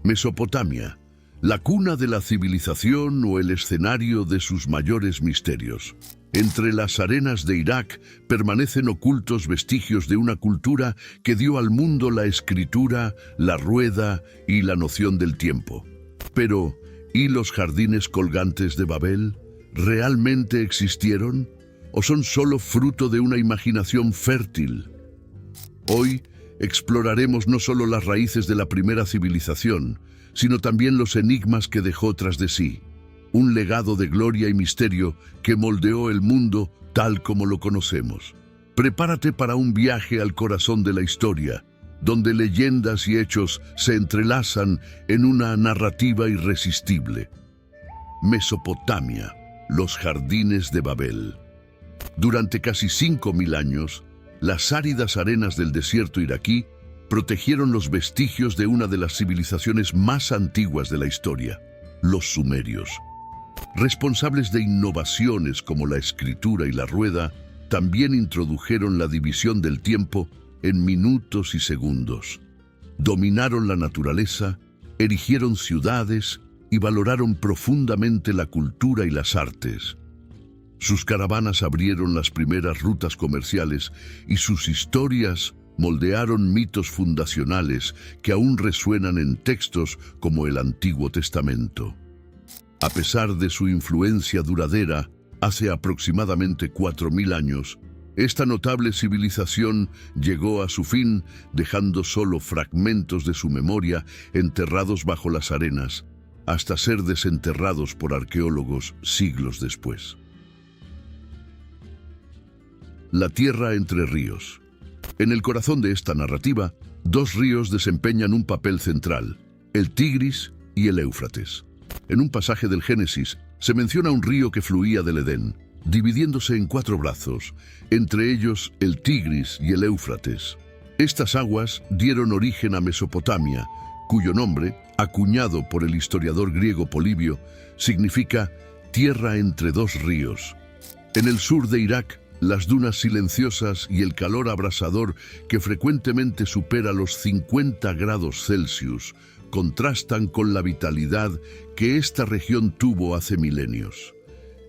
Mesopotamia, la cuna de la civilización o el escenario de sus mayores misterios. Entre las arenas de Irak permanecen ocultos vestigios de una cultura que dio al mundo la escritura, la rueda y la noción del tiempo. Pero, ¿y los jardines colgantes de Babel? ¿Realmente existieron? ¿O son solo fruto de una imaginación fértil? Hoy exploraremos no solo las raíces de la primera civilización, sino también los enigmas que dejó tras de sí. Un legado de gloria y misterio que moldeó el mundo tal como lo conocemos. Prepárate para un viaje al corazón de la historia, donde leyendas y hechos se entrelazan en una narrativa irresistible. Mesopotamia, los jardines de Babel. Durante casi 5000 años, las áridas arenas del desierto iraquí protegieron los vestigios de una de las civilizaciones más antiguas de la historia, los sumerios. Responsables de innovaciones como la escritura y la rueda, también introdujeron la división del tiempo en minutos y segundos. Dominaron la naturaleza, erigieron ciudades y valoraron profundamente la cultura y las artes. Sus caravanas abrieron las primeras rutas comerciales y sus historias moldearon mitos fundacionales que aún resuenan en textos como el Antiguo Testamento. A pesar de su influencia duradera, hace aproximadamente 4000 años, esta notable civilización llegó a su fin, dejando solo fragmentos de su memoria enterrados bajo las arenas, hasta ser desenterrados por arqueólogos siglos después. La tierra entre ríos. En el corazón de esta narrativa, dos ríos desempeñan un papel central, el Tigris y el Éufrates. En un pasaje del Génesis se menciona un río que fluía del Edén, dividiéndose en 4 brazos, entre ellos el Tigris y el Éufrates. Estas aguas dieron origen a Mesopotamia, cuyo nombre, acuñado por el historiador griego Polibio, significa tierra entre dos ríos. En el sur de Irak, las dunas silenciosas y el calor abrasador que frecuentemente supera los 50 grados Celsius contrastan con la vitalidad que esta región tuvo hace milenios.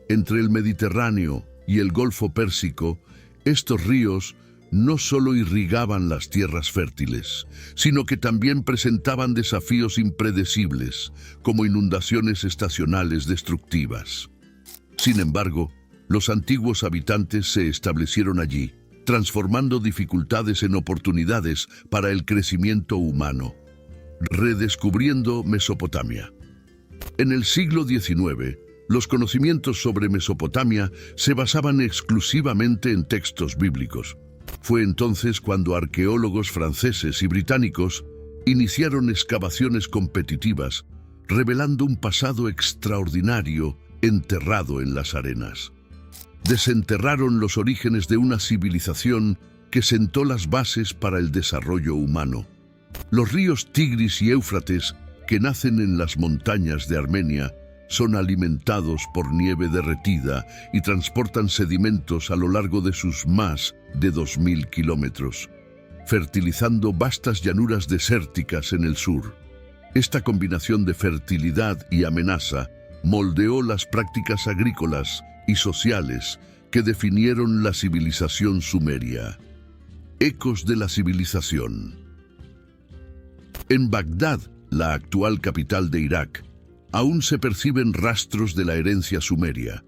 Entre el Mediterráneo y el Golfo Pérsico, estos ríos no solo irrigaban las tierras fértiles, sino que también presentaban desafíos impredecibles, como inundaciones estacionales destructivas. Sin embargo, los antiguos habitantes se establecieron allí, transformando dificultades en oportunidades para el crecimiento humano, redescubriendo Mesopotamia. En el siglo XIX, los conocimientos sobre Mesopotamia se basaban exclusivamente en textos bíblicos. Fue entonces cuando arqueólogos franceses y británicos iniciaron excavaciones competitivas, revelando un pasado extraordinario enterrado en las arenas. Desenterraron los orígenes de una civilización que sentó las bases para el desarrollo humano. Los ríos Tigris y Éufrates, que nacen en las montañas de Armenia, son alimentados por nieve derretida y transportan sedimentos a lo largo de sus más de 2000 kilómetros, fertilizando vastas llanuras desérticas en el sur. Esta combinación de fertilidad y amenaza moldeó las prácticas agrícolas y sociales que definieron la civilización sumeria. Ecos de la civilización. En Bagdad, la actual capital de Irak, aún se perciben rastros de la herencia sumeria.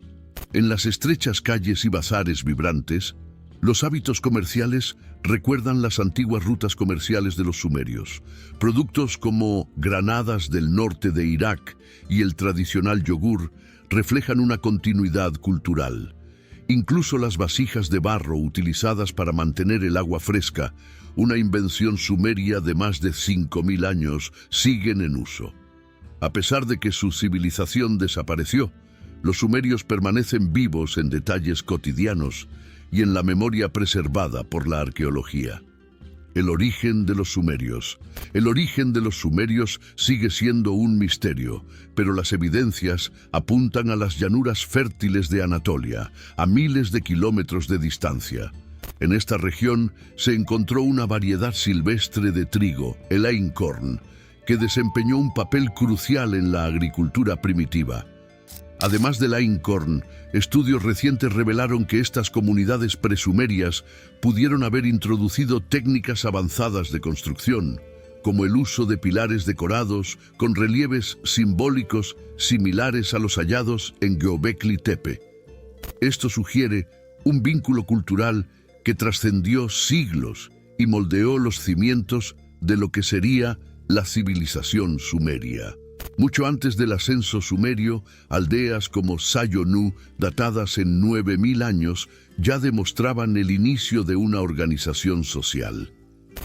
En las estrechas calles y bazares vibrantes, los hábitos comerciales recuerdan las antiguas rutas comerciales de los sumerios. Productos como granadas del norte de Irak y el tradicional yogur reflejan una continuidad cultural. Incluso las vasijas de barro utilizadas para mantener el agua fresca, una invención sumeria de más de 5000 años, siguen en uso. A pesar de que su civilización desapareció, los sumerios permanecen vivos en detalles cotidianos y en la memoria preservada por la arqueología. El origen de los sumerios. El origen de los sumerios sigue siendo un misterio, pero las evidencias apuntan a las llanuras fértiles de Anatolia, a miles de kilómetros de distancia. En esta región se encontró una variedad silvestre de trigo, el einkorn, que desempeñó un papel crucial en la agricultura primitiva. Además del einkorn, estudios recientes revelaron que estas comunidades presumerias pudieron haber introducido técnicas avanzadas de construcción, como el uso de pilares decorados con relieves simbólicos similares a los hallados en Göbekli Tepe. Esto sugiere un vínculo cultural que trascendió siglos y moldeó los cimientos de lo que sería la civilización sumeria. Mucho antes del ascenso sumerio, aldeas como Sayonu, datadas en 9000 años, ya demostraban el inicio de una organización social.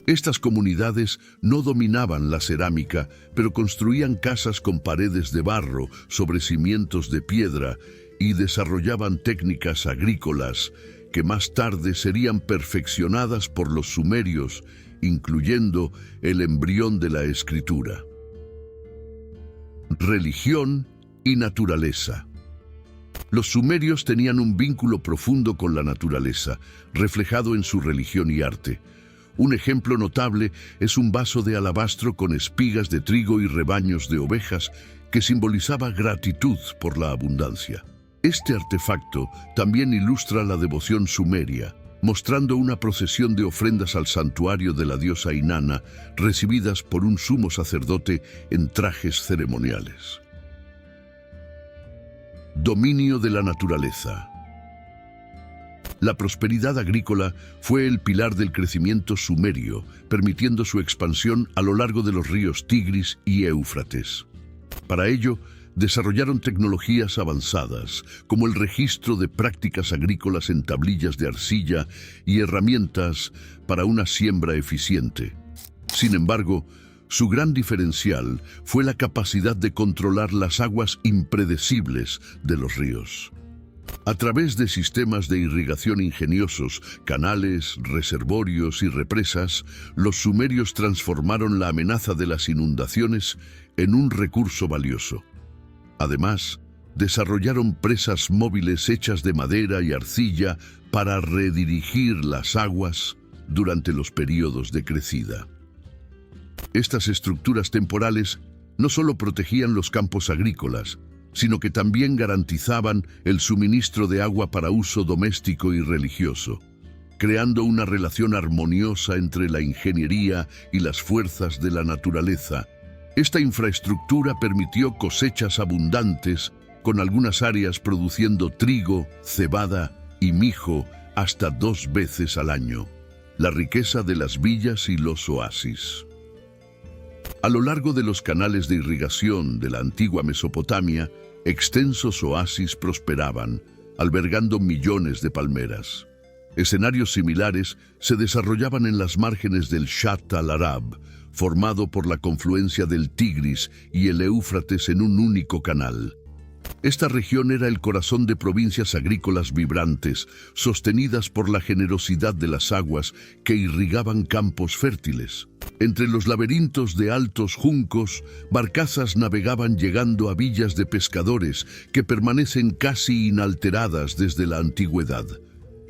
Estas comunidades no dominaban la cerámica, pero construían casas con paredes de barro sobre cimientos de piedra y desarrollaban técnicas agrícolas que más tarde serían perfeccionadas por los sumerios, incluyendo el embrión de la escritura. Religión y naturaleza. Los sumerios tenían un vínculo profundo con la naturaleza, reflejado en su religión y arte. Un ejemplo notable es un vaso de alabastro con espigas de trigo y rebaños de ovejas que simbolizaba gratitud por la abundancia. Este artefacto también ilustra la devoción sumeria, mostrando una procesión de ofrendas al santuario de la diosa Inanna, recibidas por un sumo sacerdote en trajes ceremoniales. Dominio de la naturaleza. La prosperidad agrícola fue el pilar del crecimiento sumerio, permitiendo su expansión a lo largo de los ríos Tigris y Éufrates. Para ello, desarrollaron tecnologías avanzadas, como el registro de prácticas agrícolas en tablillas de arcilla y herramientas para una siembra eficiente. Sin embargo, su gran diferencial fue la capacidad de controlar las aguas impredecibles de los ríos. A través de sistemas de irrigación ingeniosos, canales, reservorios y represas, los sumerios transformaron la amenaza de las inundaciones en un recurso valioso. Además, desarrollaron presas móviles hechas de madera y arcilla para redirigir las aguas durante los períodos de crecida. Estas estructuras temporales no solo protegían los campos agrícolas, sino que también garantizaban el suministro de agua para uso doméstico y religioso, creando una relación armoniosa entre la ingeniería y las fuerzas de la naturaleza. Esta infraestructura permitió cosechas abundantes, con algunas áreas produciendo trigo, cebada y mijo hasta 2 veces al año. La riqueza de las villas y los oasis. A lo largo de los canales de irrigación de la antigua Mesopotamia, extensos oasis prosperaban, albergando millones de palmeras. Escenarios similares se desarrollaban en las márgenes del Shatt al-Arab, formado por la confluencia del Tigris y el Éufrates en un único canal. Esta región era el corazón de provincias agrícolas vibrantes, sostenidas por la generosidad de las aguas que irrigaban campos fértiles. Entre los laberintos de altos juncos, barcazas navegaban llegando a villas de pescadores que permanecen casi inalteradas desde la antigüedad.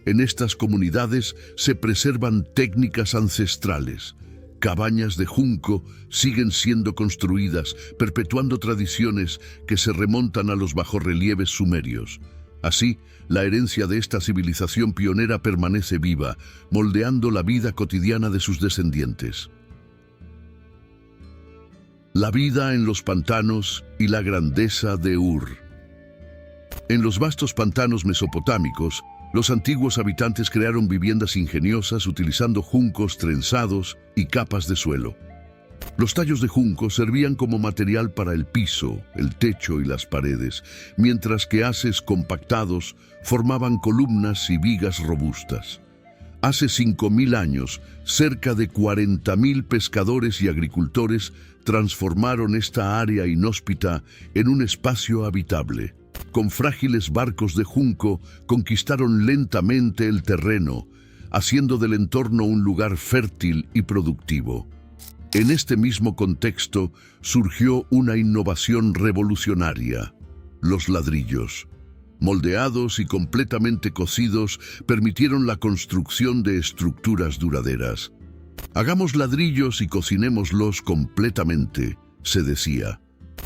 En estas comunidades se preservan técnicas ancestrales. Cabañas de junco siguen siendo construidas, perpetuando tradiciones que se remontan a los bajorrelieves sumerios. Así, la herencia de esta civilización pionera permanece viva, moldeando la vida cotidiana de sus descendientes. La vida en los pantanos y la grandeza de Ur. En los vastos pantanos mesopotámicos, los antiguos habitantes crearon viviendas ingeniosas utilizando juncos trenzados y capas de suelo. Los tallos de junco servían como material para el piso, el techo y las paredes, mientras que haces compactados formaban columnas y vigas robustas. Hace 5000 años, cerca de 40.000 pescadores y agricultores transformaron esta área inhóspita en un espacio habitable. Con frágiles barcos de junco conquistaron lentamente el terreno, haciendo del entorno un lugar fértil y productivo. En este mismo contexto surgió una innovación revolucionaria: los ladrillos. Moldeados y completamente cocidos, permitieron la construcción de estructuras duraderas. Hagamos ladrillos y cocinémoslos completamente, se decía.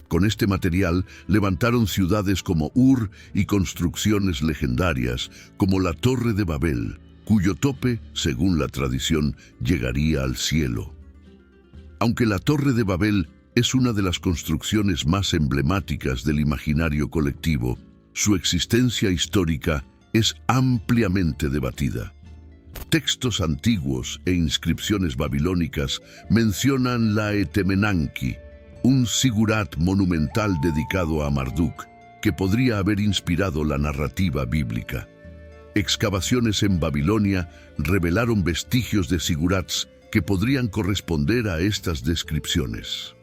Con este material levantaron ciudades como Ur y construcciones legendarias como la Torre de Babel, cuyo tope, según la tradición, llegaría al cielo. Aunque la Torre de Babel es una de las construcciones más emblemáticas del imaginario colectivo, su existencia histórica es ampliamente debatida. Textos antiguos e inscripciones babilónicas mencionan la Etemenanki, un sigurat monumental dedicado a Marduk, que podría haber inspirado la narrativa bíblica. Excavaciones en Babilonia revelaron vestigios de sigurats que podrían corresponder a estas descripciones.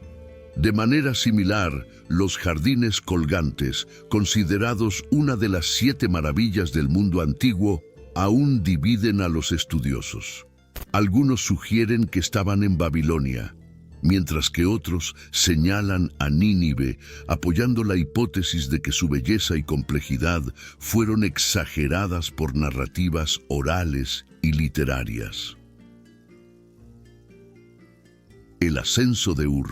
De manera similar, los jardines colgantes, considerados una de las 7 maravillas del mundo antiguo, aún dividen a los estudiosos. Algunos sugieren que estaban en Babilonia, mientras que otros señalan a Nínive, apoyando la hipótesis de que su belleza y complejidad fueron exageradas por narrativas orales y literarias. El ascenso de Ur.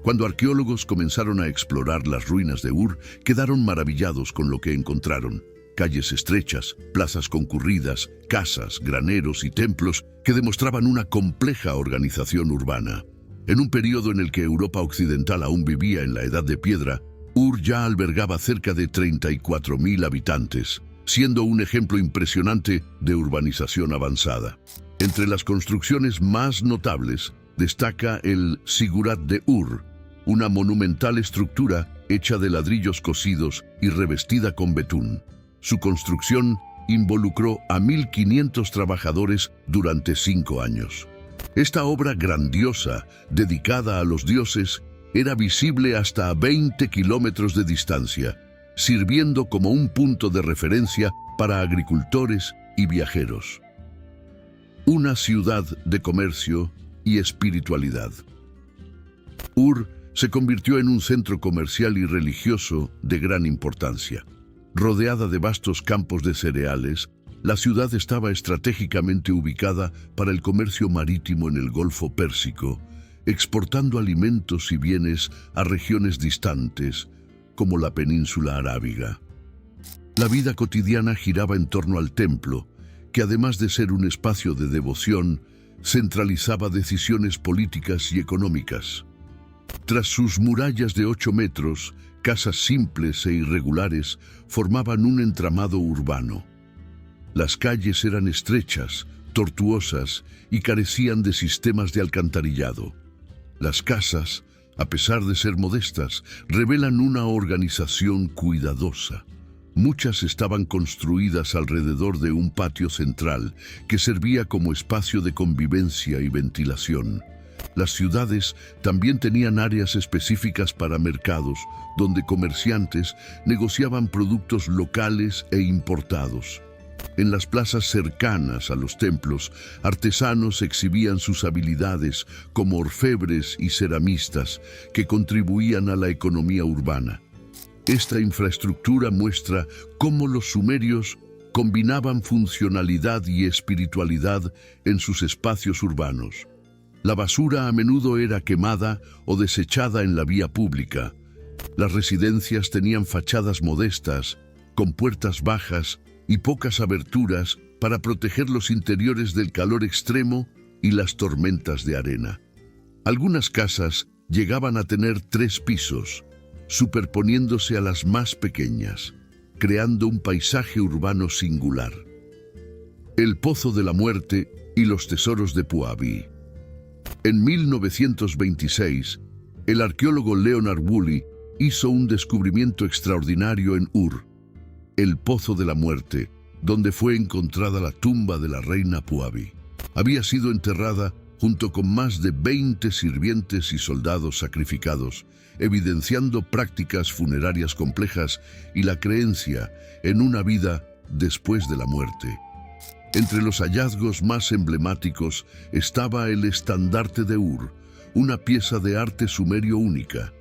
Cuando arqueólogos comenzaron a explorar las ruinas de Ur, quedaron maravillados con lo que encontraron. Calles estrechas, plazas concurridas, casas, graneros y templos que demostraban una compleja organización urbana. En un periodo en el que Europa occidental aún vivía en la Edad de Piedra, Ur ya albergaba cerca de 34.000 habitantes, siendo un ejemplo impresionante de urbanización avanzada. Entre las construcciones más notables destaca el Sigurat de Ur, una monumental estructura hecha de ladrillos cocidos y revestida con betún. Su construcción involucró a 1.500 trabajadores durante 5 años. Esta obra grandiosa, dedicada a los dioses, era visible hasta a 20 kilómetros de distancia, sirviendo como un punto de referencia para agricultores y viajeros. Una ciudad de comercio y espiritualidad. Ur se convirtió en un centro comercial y religioso de gran importancia. Rodeada de vastos campos de cereales, la ciudad estaba estratégicamente ubicada para el comercio marítimo en el Golfo Pérsico, exportando alimentos y bienes a regiones distantes, como la península arábiga. La vida cotidiana giraba en torno al templo, que además de ser un espacio de devoción, centralizaba decisiones políticas y económicas. Tras sus murallas de 8 metros, casas simples e irregulares formaban un entramado urbano. Las calles eran estrechas, tortuosas y carecían de sistemas de alcantarillado. Las casas, a pesar de ser modestas, revelan una organización cuidadosa. Muchas estaban construidas alrededor de un patio central que servía como espacio de convivencia y ventilación. Las ciudades también tenían áreas específicas para mercados, donde comerciantes negociaban productos locales e importados. En las plazas cercanas a los templos, artesanos exhibían sus habilidades como orfebres y ceramistas que contribuían a la economía urbana. Esta infraestructura muestra cómo los sumerios combinaban funcionalidad y espiritualidad en sus espacios urbanos. La basura a menudo era quemada o desechada en la vía pública. Las residencias tenían fachadas modestas, con puertas bajas y pocas aberturas para proteger los interiores del calor extremo y las tormentas de arena. Algunas casas llegaban a tener 3 pisos, superponiéndose a las más pequeñas, creando un paisaje urbano singular. El Pozo de la Muerte y los tesoros de Puabi. En 1926, el arqueólogo Leonard Woolley hizo un descubrimiento extraordinario en Ur, el Pozo de la Muerte, donde fue encontrada la tumba de la reina Puabi. Había sido enterrada junto con más de 20 sirvientes y soldados sacrificados, evidenciando prácticas funerarias complejas y la creencia en una vida después de la muerte. Entre los hallazgos más emblemáticos estaba el estandarte de Ur, una pieza de arte sumerio única.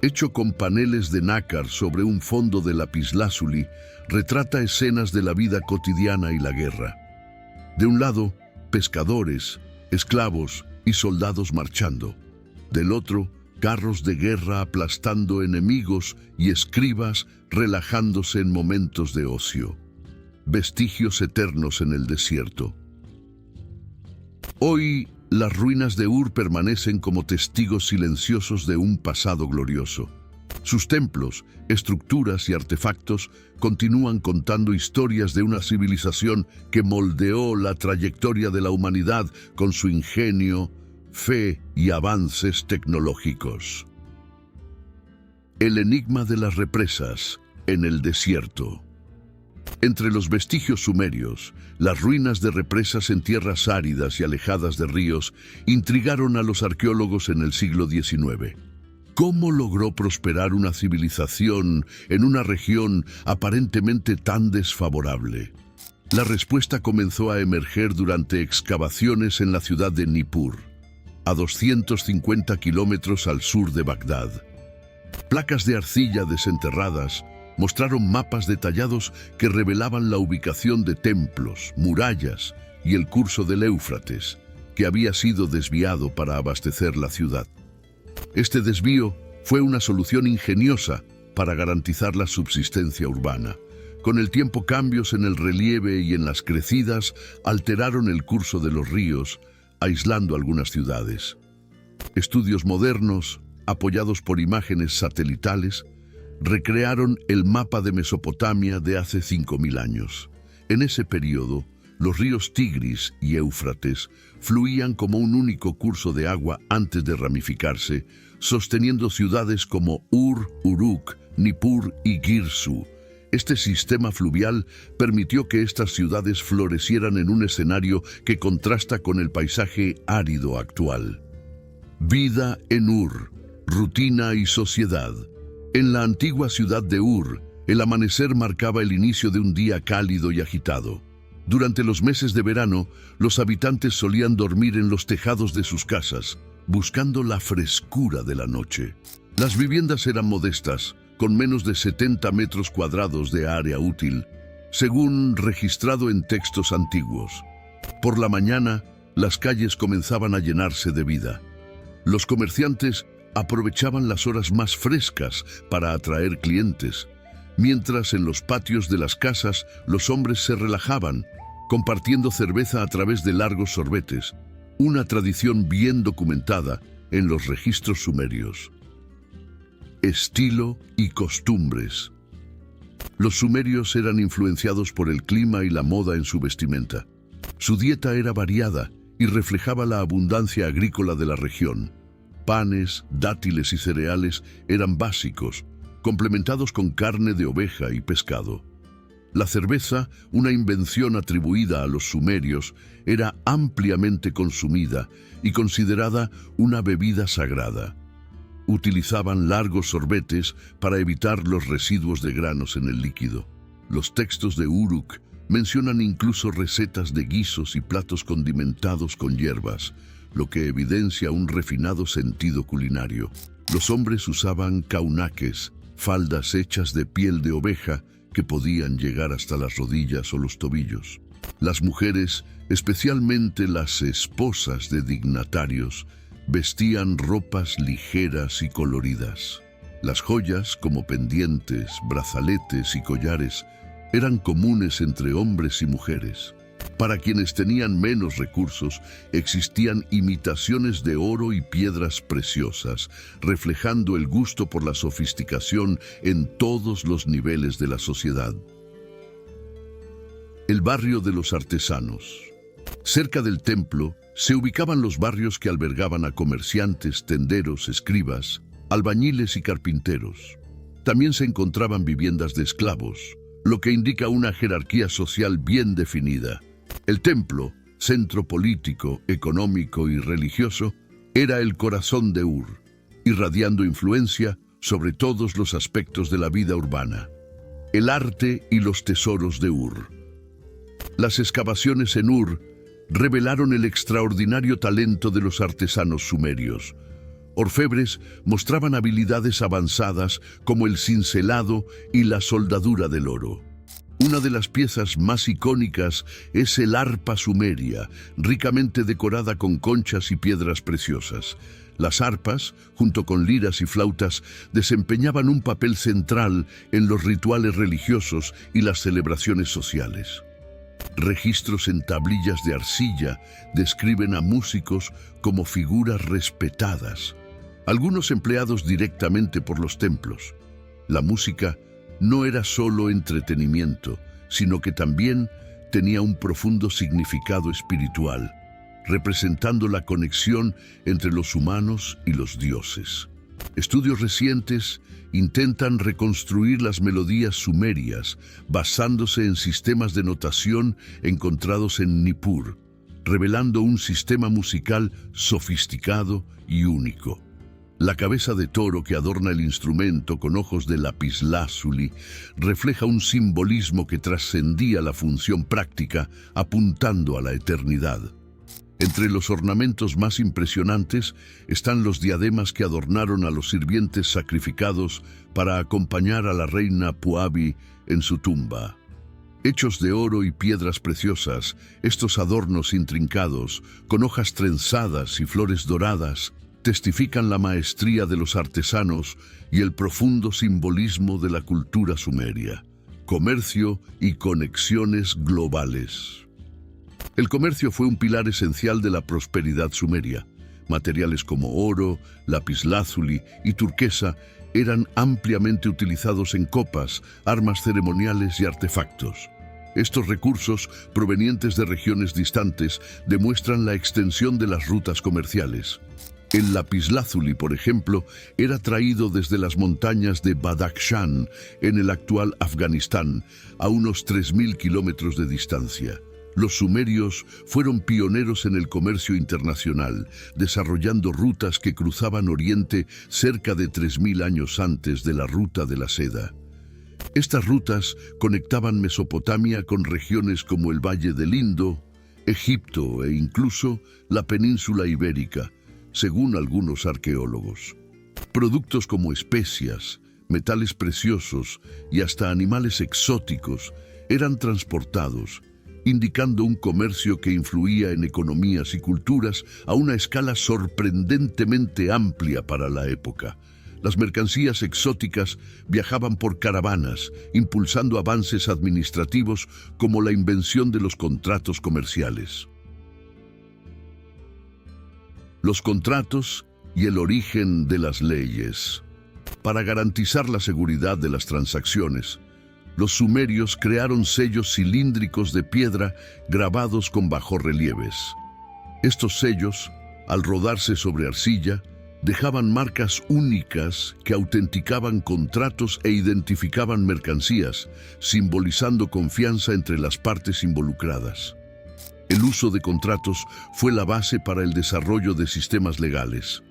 Hecho con paneles de nácar sobre un fondo de lapislázuli, retrata escenas de la vida cotidiana y la guerra. De un lado, pescadores, esclavos y soldados marchando. Del otro, carros de guerra aplastando enemigos y escribas relajándose en momentos de ocio. Vestigios eternos en el desierto. Hoy, las ruinas de Ur permanecen como testigos silenciosos de un pasado glorioso. Sus templos, estructuras y artefactos continúan contando historias de una civilización que moldeó la trayectoria de la humanidad con su ingenio, fe y avances tecnológicos. El enigma de las represas en el desierto. Entre los vestigios sumerios, las ruinas de represas en tierras áridas y alejadas de ríos intrigaron a los arqueólogos en el siglo XIX. ¿Cómo logró prosperar una civilización en una región aparentemente tan desfavorable? La respuesta comenzó a emerger durante excavaciones en la ciudad de Nippur, a 250 kilómetros al sur de Bagdad. Placas de arcilla desenterradas mostraron mapas detallados que revelaban la ubicación de templos, murallas y el curso del Éufrates, que había sido desviado para abastecer la ciudad. Este desvío fue una solución ingeniosa para garantizar la subsistencia urbana. Con el tiempo, cambios en el relieve y en las crecidas alteraron el curso de los ríos, aislando algunas ciudades. Estudios modernos, apoyados por imágenes satelitales, recrearon el mapa de Mesopotamia de hace 5000 años. En ese periodo, los ríos Tigris y Éufrates fluían como un único curso de agua antes de ramificarse, sosteniendo ciudades como Ur, Uruk, Nippur y Girsu. Este sistema fluvial permitió que estas ciudades florecieran en un escenario que contrasta con el paisaje árido actual. Vida en Ur, rutina y sociedad. En la antigua ciudad de Ur, el amanecer marcaba el inicio de un día cálido y agitado. Durante los meses de verano, los habitantes solían dormir en los tejados de sus casas, buscando la frescura de la noche. Las viviendas eran modestas, con menos de 70 metros cuadrados de área útil, según registrado en textos antiguos. Por la mañana, las calles comenzaban a llenarse de vida. Los comerciantes aprovechaban las horas más frescas para atraer clientes, mientras en los patios de las casas los hombres se relajaban, compartiendo cerveza a través de largos sorbetes, una tradición bien documentada en los registros sumerios. Estilo y costumbres. Los sumerios eran influenciados por el clima y la moda en su vestimenta. Su dieta era variada y reflejaba la abundancia agrícola de la región. Panes, dátiles y cereales eran básicos, complementados con carne de oveja y pescado. La cerveza, una invención atribuida a los sumerios, era ampliamente consumida y considerada una bebida sagrada. Utilizaban largos sorbetes para evitar los residuos de granos en el líquido. Los textos de Uruk mencionan incluso recetas de guisos y platos condimentados con hierbas, lo que evidencia un refinado sentido culinario. Los hombres usaban kaunaques, faldas hechas de piel de oveja que podían llegar hasta las rodillas o los tobillos. Las mujeres, especialmente las esposas de dignatarios, vestían ropas ligeras y coloridas. Las joyas, como pendientes, brazaletes y collares, eran comunes entre hombres y mujeres. Para quienes tenían menos recursos, existían imitaciones de oro y piedras preciosas, reflejando el gusto por la sofisticación en todos los niveles de la sociedad. El barrio de los artesanos. Cerca del templo se ubicaban los barrios que albergaban a comerciantes, tenderos, escribas, albañiles y carpinteros. También se encontraban viviendas de esclavos, lo que indica una jerarquía social bien definida. El templo, centro político, económico y religioso, era el corazón de Ur, irradiando influencia sobre todos los aspectos de la vida urbana. El arte y los tesoros de Ur. Las excavaciones en Ur revelaron el extraordinario talento de los artesanos sumerios. Orfebres mostraban habilidades avanzadas como el cincelado y la soldadura del oro. Una de las piezas más icónicas es el arpa sumeria, ricamente decorada con conchas y piedras preciosas. Las arpas, junto con liras y flautas, desempeñaban un papel central en los rituales religiosos y las celebraciones sociales. Registros en tablillas de arcilla describen a músicos como figuras respetadas, algunos empleados directamente por los templos. La música no era solo entretenimiento, sino que también tenía un profundo significado espiritual, representando la conexión entre los humanos y los dioses. Estudios recientes intentan reconstruir las melodías sumerias basándose en sistemas de notación encontrados en Nippur, revelando un sistema musical sofisticado y único. La cabeza de toro que adorna el instrumento con ojos de lapislázuli refleja un simbolismo que trascendía la función práctica, apuntando a la eternidad. Entre los ornamentos más impresionantes están los diademas que adornaron a los sirvientes sacrificados para acompañar a la reina Puabi en su tumba. Hechos de oro y piedras preciosas, estos adornos intrincados, con hojas trenzadas y flores doradas, testifican la maestría de los artesanos y el profundo simbolismo de la cultura sumeria. Comercio y conexiones globales. El comercio fue un pilar esencial de la prosperidad sumeria. Materiales como oro, lapislázuli y turquesa eran ampliamente utilizados en copas, armas ceremoniales y artefactos. Estos recursos, provenientes de regiones distantes, demuestran la extensión de las rutas comerciales. El lapislázuli, por ejemplo, era traído desde las montañas de Badakhshan, en el actual Afganistán, a unos 3.000 kilómetros de distancia. Los sumerios fueron pioneros en el comercio internacional, desarrollando rutas que cruzaban Oriente cerca de 3.000 años antes de la Ruta de la Seda. Estas rutas conectaban Mesopotamia con regiones como el Valle del Indo, Egipto e incluso la península ibérica, según algunos arqueólogos. Productos como especias, metales preciosos y hasta animales exóticos eran transportados, indicando un comercio que influía en economías y culturas a una escala sorprendentemente amplia para la época. Las mercancías exóticas viajaban por caravanas, impulsando avances administrativos como la invención de los contratos comerciales. Los contratos y el origen de las leyes. Para garantizar la seguridad de las transacciones, los sumerios crearon sellos cilíndricos de piedra grabados con bajorrelieves. Estos sellos, al rodarse sobre arcilla, dejaban marcas únicas que autenticaban contratos e identificaban mercancías, simbolizando confianza entre las partes involucradas. El uso de contratos fue la base para el desarrollo de sistemas legales.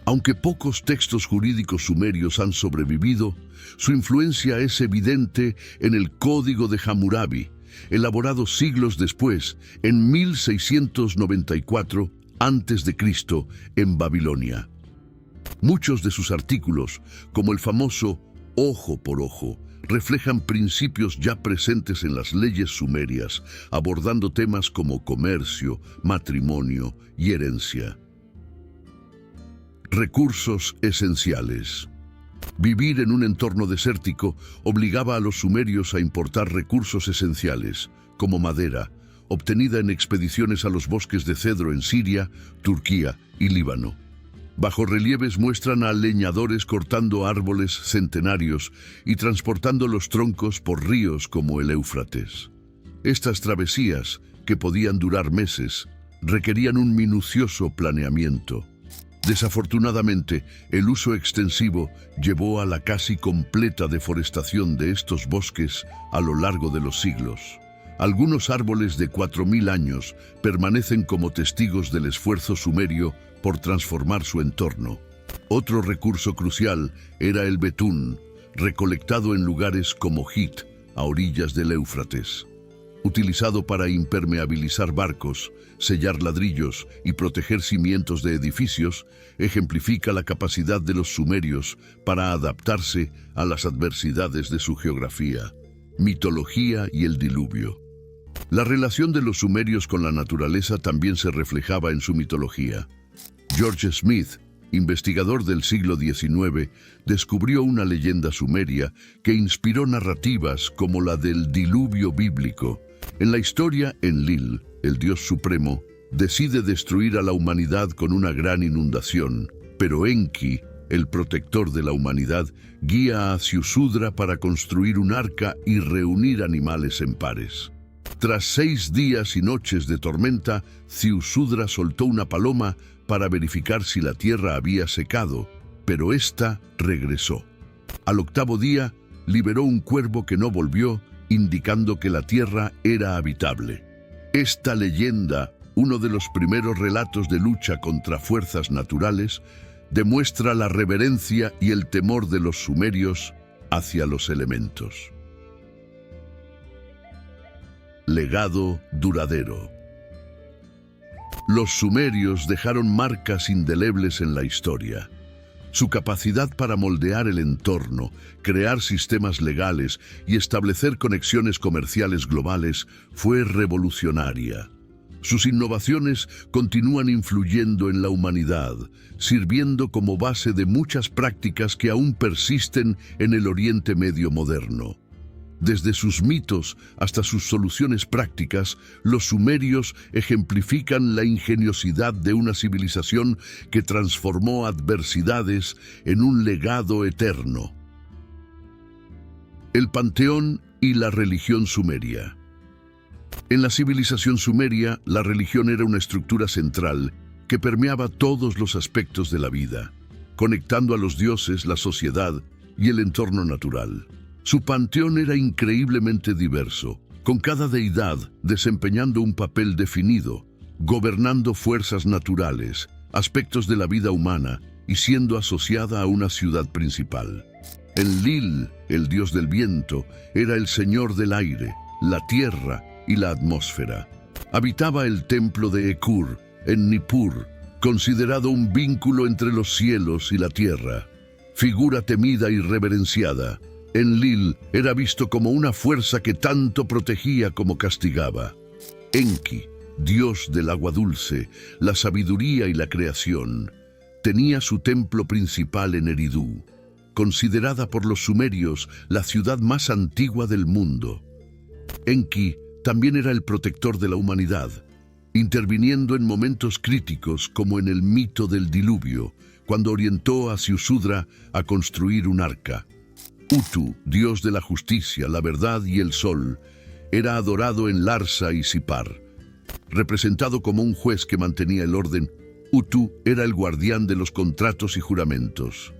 Aunque pocos textos jurídicos sumerios han sobrevivido, su influencia es evidente en el Código de Hammurabi, elaborado siglos después, en 1694 a.C., en Babilonia. Muchos de sus artículos, como el famoso ojo por ojo, reflejan principios ya presentes en las leyes sumerias, abordando temas como comercio, matrimonio y herencia. Recursos esenciales. Vivir en un entorno desértico obligaba a los sumerios a importar recursos esenciales, como madera, obtenida en expediciones a los bosques de cedro en Siria, Turquía y Líbano. Bajorrelieves muestran a leñadores cortando árboles centenarios y transportando los troncos por ríos como el Éufrates. Estas travesías, que podían durar meses, requerían un minucioso planeamiento. Desafortunadamente, el uso extensivo llevó a la casi completa deforestación de estos bosques a lo largo de los siglos. Algunos árboles de 4.000 años permanecen como testigos del esfuerzo sumerio por transformar su entorno. Otro recurso crucial era el betún, recolectado en lugares como Hit, a orillas del Éufrates. Utilizado para impermeabilizar barcos, sellar ladrillos y proteger cimientos de edificios, ejemplifica la capacidad de los sumerios para adaptarse a las adversidades de su geografía. mitología y el diluvio. La relación de los sumerios con la naturaleza también se reflejaba en su mitología. George Smith, investigador del siglo XIX, descubrió una leyenda sumeria que inspiró narrativas como la del diluvio bíblico. En la historia, Enlil, el dios supremo, decide destruir a la humanidad con una gran inundación, pero Enki, el protector de la humanidad, guía a Ziusudra para construir un arca y reunir animales en pares. Tras 6 días y noches de tormenta, Ziusudra soltó una paloma para verificar si la tierra había secado, pero ésta regresó. Al 8º día, liberó un cuervo que no volvió, indicando que la tierra era habitable. Esta leyenda, uno de los primeros relatos de lucha contra fuerzas naturales, demuestra la reverencia y el temor de los sumerios hacia los elementos. Legado duradero. Los sumerios dejaron marcas indelebles en la historia. Su capacidad para moldear el entorno, crear sistemas legales y establecer conexiones comerciales globales fue revolucionaria. Sus innovaciones continúan influyendo en la humanidad, sirviendo como base de muchas prácticas que aún persisten en el Oriente Medio moderno. Desde sus mitos hasta sus soluciones prácticas, los sumerios ejemplifican la ingeniosidad de una civilización que transformó adversidades en un legado eterno. El panteón y la religión sumeria. En la civilización sumeria, la religión era una estructura central que permeaba todos los aspectos de la vida, conectando a los dioses, la sociedad y el entorno natural. Su panteón era increíblemente diverso, con cada deidad desempeñando un papel definido, gobernando fuerzas naturales, aspectos de la vida humana y siendo asociada a una ciudad principal. Enlil, el dios del viento, era el señor del aire, la tierra y la atmósfera. Habitaba el templo de Ekur, en Nippur, considerado un vínculo entre los cielos y la tierra. Figura temida y reverenciada, Enlil era visto como una fuerza que tanto protegía como castigaba. Enki, dios del agua dulce, la sabiduría y la creación, tenía su templo principal en Eridu, considerada por los sumerios la ciudad más antigua del mundo. Enki también era el protector de la humanidad, interviniendo en momentos críticos como en el mito del diluvio, cuando orientó a Ziusudra a construir un arca. Utu, dios de la justicia, la verdad y el sol, era adorado en Larsa y Sipar. Representado como un juez que mantenía el orden, Utu era el guardián de los contratos y juramentos.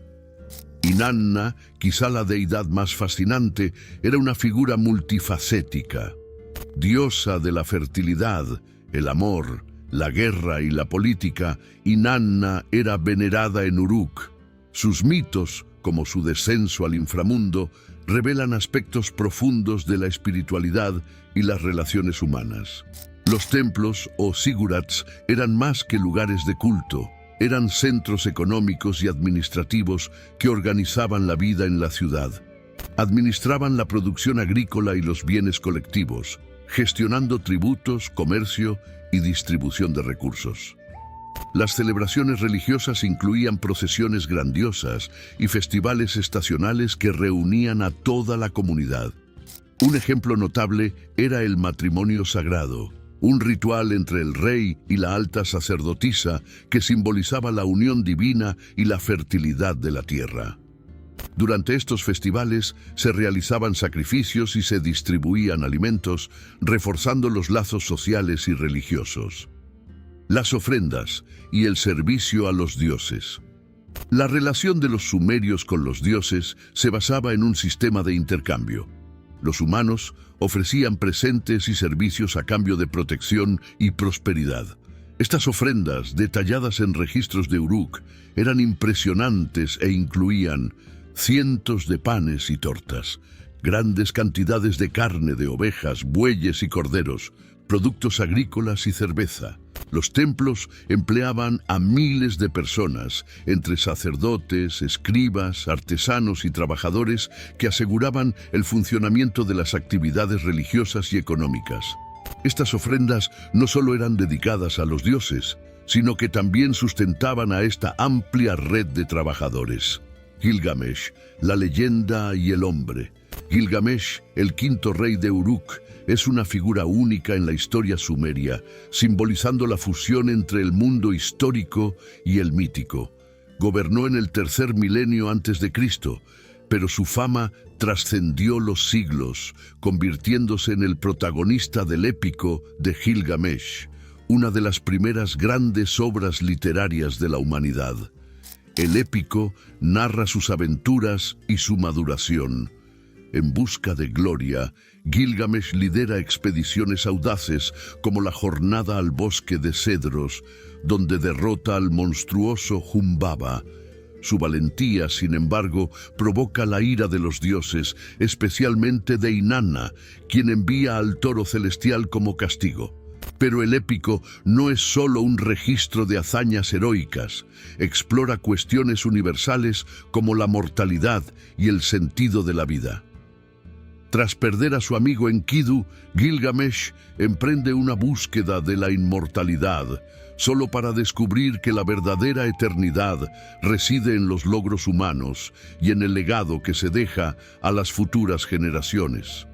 Inanna, quizá la deidad más fascinante, era una figura multifacética. Diosa de la fertilidad, el amor, la guerra y la política, Inanna era venerada en Uruk. Sus mitos, como su descenso al inframundo, revelan aspectos profundos de la espiritualidad y las relaciones humanas. Los templos, o zigurats, eran más que lugares de culto. Eran centros económicos y administrativos que organizaban la vida en la ciudad. Administraban la producción agrícola y los bienes colectivos, gestionando tributos, comercio y distribución de recursos. Las celebraciones religiosas incluían procesiones grandiosas y festivales estacionales que reunían a toda la comunidad. Un ejemplo notable era el matrimonio sagrado, un ritual entre el rey y la alta sacerdotisa que simbolizaba la unión divina y la fertilidad de la tierra. Durante estos festivales se realizaban sacrificios y se distribuían alimentos, reforzando los lazos sociales y religiosos. Las ofrendas y el servicio a los dioses. La relación de los sumerios con los dioses se basaba en un sistema de intercambio. Los humanos ofrecían presentes y servicios a cambio de protección y prosperidad. Estas ofrendas, detalladas en registros de Uruk, eran impresionantes e incluían cientos de panes y tortas, grandes cantidades de carne de ovejas, bueyes y corderos, productos agrícolas y cerveza, Los templos empleaban a miles de personas, entre sacerdotes, escribas, artesanos y trabajadores que aseguraban el funcionamiento de las actividades religiosas y económicas. Estas ofrendas no solo eran dedicadas a los dioses, sino que también sustentaban a esta amplia red de trabajadores. Gilgamesh, la leyenda y el hombre. Gilgamesh, el quinto rey de Uruk, es una figura única en la historia sumeria, simbolizando la fusión entre el mundo histórico y el mítico. Gobernó en el tercer milenio antes de Cristo, pero su fama trascendió los siglos, convirtiéndose en el protagonista del épico de Gilgamesh, una de las primeras grandes obras literarias de la humanidad. El épico narra sus aventuras y su maduración. En busca de gloria, Gilgamesh lidera expediciones audaces como la jornada al bosque de cedros, donde derrota al monstruoso Humbaba. Su valentía, sin embargo, provoca la ira de los dioses, especialmente de Inanna, quien envía al toro celestial como castigo. Pero el épico no es solo un registro de hazañas heroicas, explora cuestiones universales como la mortalidad y el sentido de la vida. Tras perder a su amigo Enkidu, Gilgamesh emprende una búsqueda de la inmortalidad, solo para descubrir que la verdadera eternidad reside en los logros humanos y en el legado que se deja a las futuras generaciones.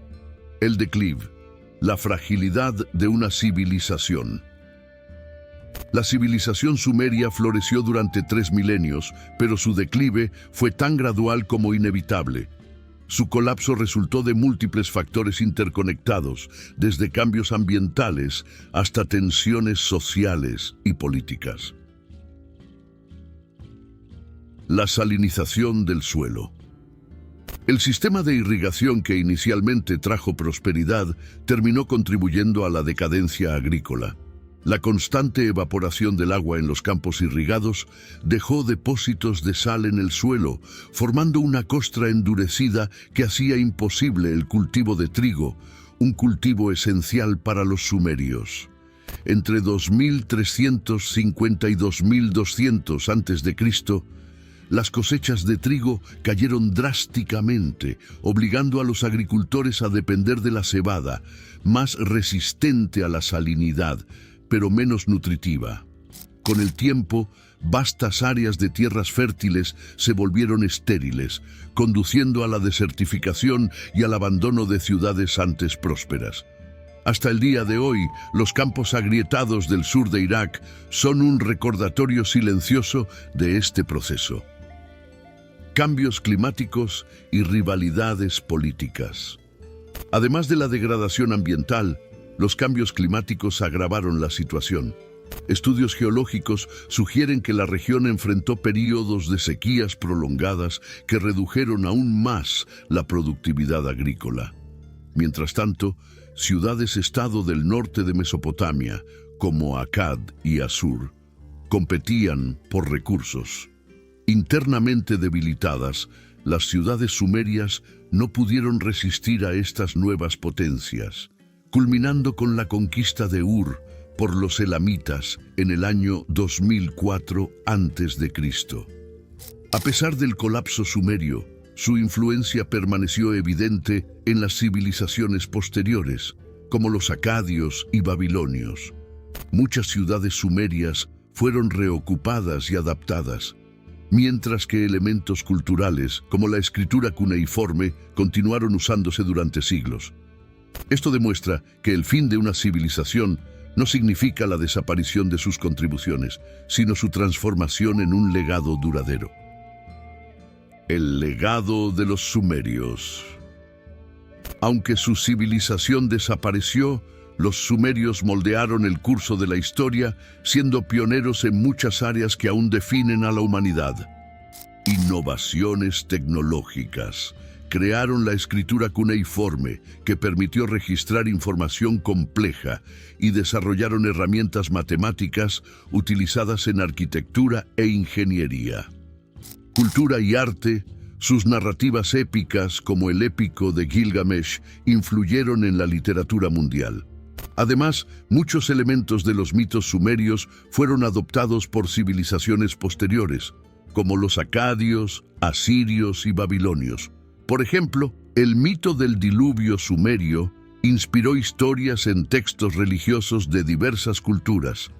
El declive, la fragilidad de una civilización. La civilización sumeria floreció durante 3 milenios, pero su declive fue tan gradual como inevitable. Su colapso resultó de múltiples factores interconectados, desde cambios ambientales hasta tensiones sociales y políticas. La salinización del suelo. El sistema de irrigación que inicialmente trajo prosperidad terminó contribuyendo a la decadencia agrícola. La constante evaporación del agua en los campos irrigados dejó depósitos de sal en el suelo, formando una costra endurecida que hacía imposible el cultivo de trigo, un cultivo esencial para los sumerios. Entre 2350 y 2200 a.C., las cosechas de trigo cayeron drásticamente, obligando a los agricultores a depender de la cebada, más resistente a la salinidad, pero menos nutritiva. Con el tiempo, vastas áreas de tierras fértiles se volvieron estériles, conduciendo a la desertificación y al abandono de ciudades antes prósperas. Hasta el día de hoy, los campos agrietados del sur de Irak son un recordatorio silencioso de este proceso. Cambios climáticos y rivalidades políticas. Además de la degradación ambiental, los cambios climáticos agravaron la situación. Estudios geológicos sugieren que la región enfrentó períodos de sequías prolongadas que redujeron aún más la productividad agrícola. Mientras tanto, ciudades-estado del norte de Mesopotamia, como Akkad y Asur, competían por recursos. Internamente debilitadas, las ciudades sumerias no pudieron resistir a estas nuevas potencias, culminando con la conquista de Ur por los elamitas en el año 2004 a.C. A pesar del colapso sumerio, su influencia permaneció evidente en las civilizaciones posteriores, como los acadios y babilonios. Muchas ciudades sumerias fueron reocupadas y adaptadas, mientras que elementos culturales, como la escritura cuneiforme, continuaron usándose durante siglos. Esto demuestra que el fin de una civilización no significa la desaparición de sus contribuciones, sino su transformación en un legado duradero. El legado de los sumerios. Aunque su civilización desapareció, los sumerios moldearon el curso de la historia, siendo pioneros en muchas áreas que aún definen a la humanidad. Innovaciones tecnológicas. Crearon la escritura cuneiforme, que permitió registrar información compleja, y desarrollaron herramientas matemáticas utilizadas en arquitectura e ingeniería. Cultura y arte. Sus narrativas épicas, como el épico de Gilgamesh, influyeron en la literatura mundial. Además, muchos elementos de los mitos sumerios fueron adoptados por civilizaciones posteriores, como los acadios, asirios y babilonios. Por ejemplo, el mito del diluvio sumerio inspiró historias en textos religiosos de diversas culturas.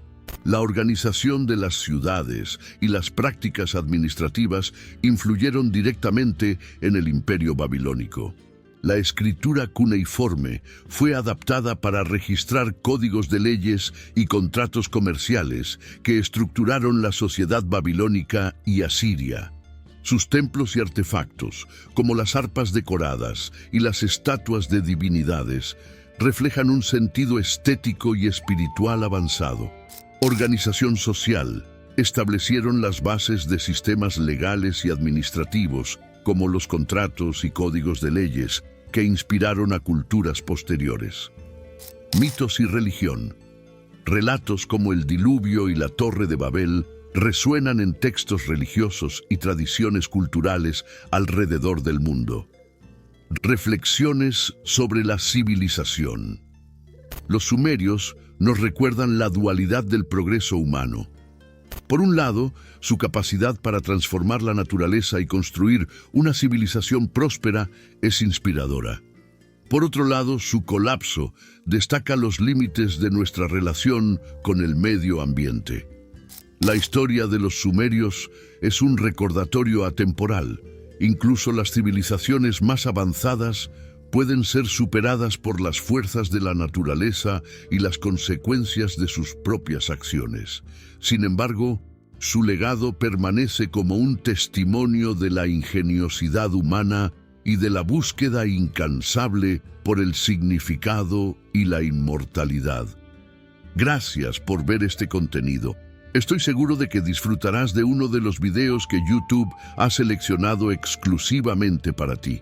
La organización de las ciudades y las prácticas administrativas influyeron directamente en el imperio babilónico. La escritura cuneiforme fue adaptada para registrar códigos de leyes y contratos comerciales que estructuraron la sociedad babilónica y asiria. Sus templos y artefactos, como las arpas decoradas y las estatuas de divinidades, reflejan un sentido estético y espiritual avanzado. Organización social. Establecieron las bases de sistemas legales y administrativos, como los contratos y códigos de leyes, que inspiraron a culturas posteriores. Mitos y religión. Relatos como el diluvio y la Torre de Babel resuenan en textos religiosos y tradiciones culturales alrededor del mundo. Reflexiones sobre la civilización. Los sumerios nos recuerdan la dualidad del progreso humano. Por un lado, su capacidad para transformar la naturaleza y construir una civilización próspera es inspiradora. Por otro lado, su colapso destaca los límites de nuestra relación con el medio ambiente. La historia de los sumerios es un recordatorio atemporal. Incluso las civilizaciones más avanzadas pueden ser superadas por las fuerzas de la naturaleza y las consecuencias de sus propias acciones. Sin embargo, su legado permanece como un testimonio de la ingeniosidad humana y de la búsqueda incansable por el significado y la inmortalidad. Gracias por ver este contenido. Estoy seguro de que disfrutarás de uno de los videos que YouTube ha seleccionado exclusivamente para ti.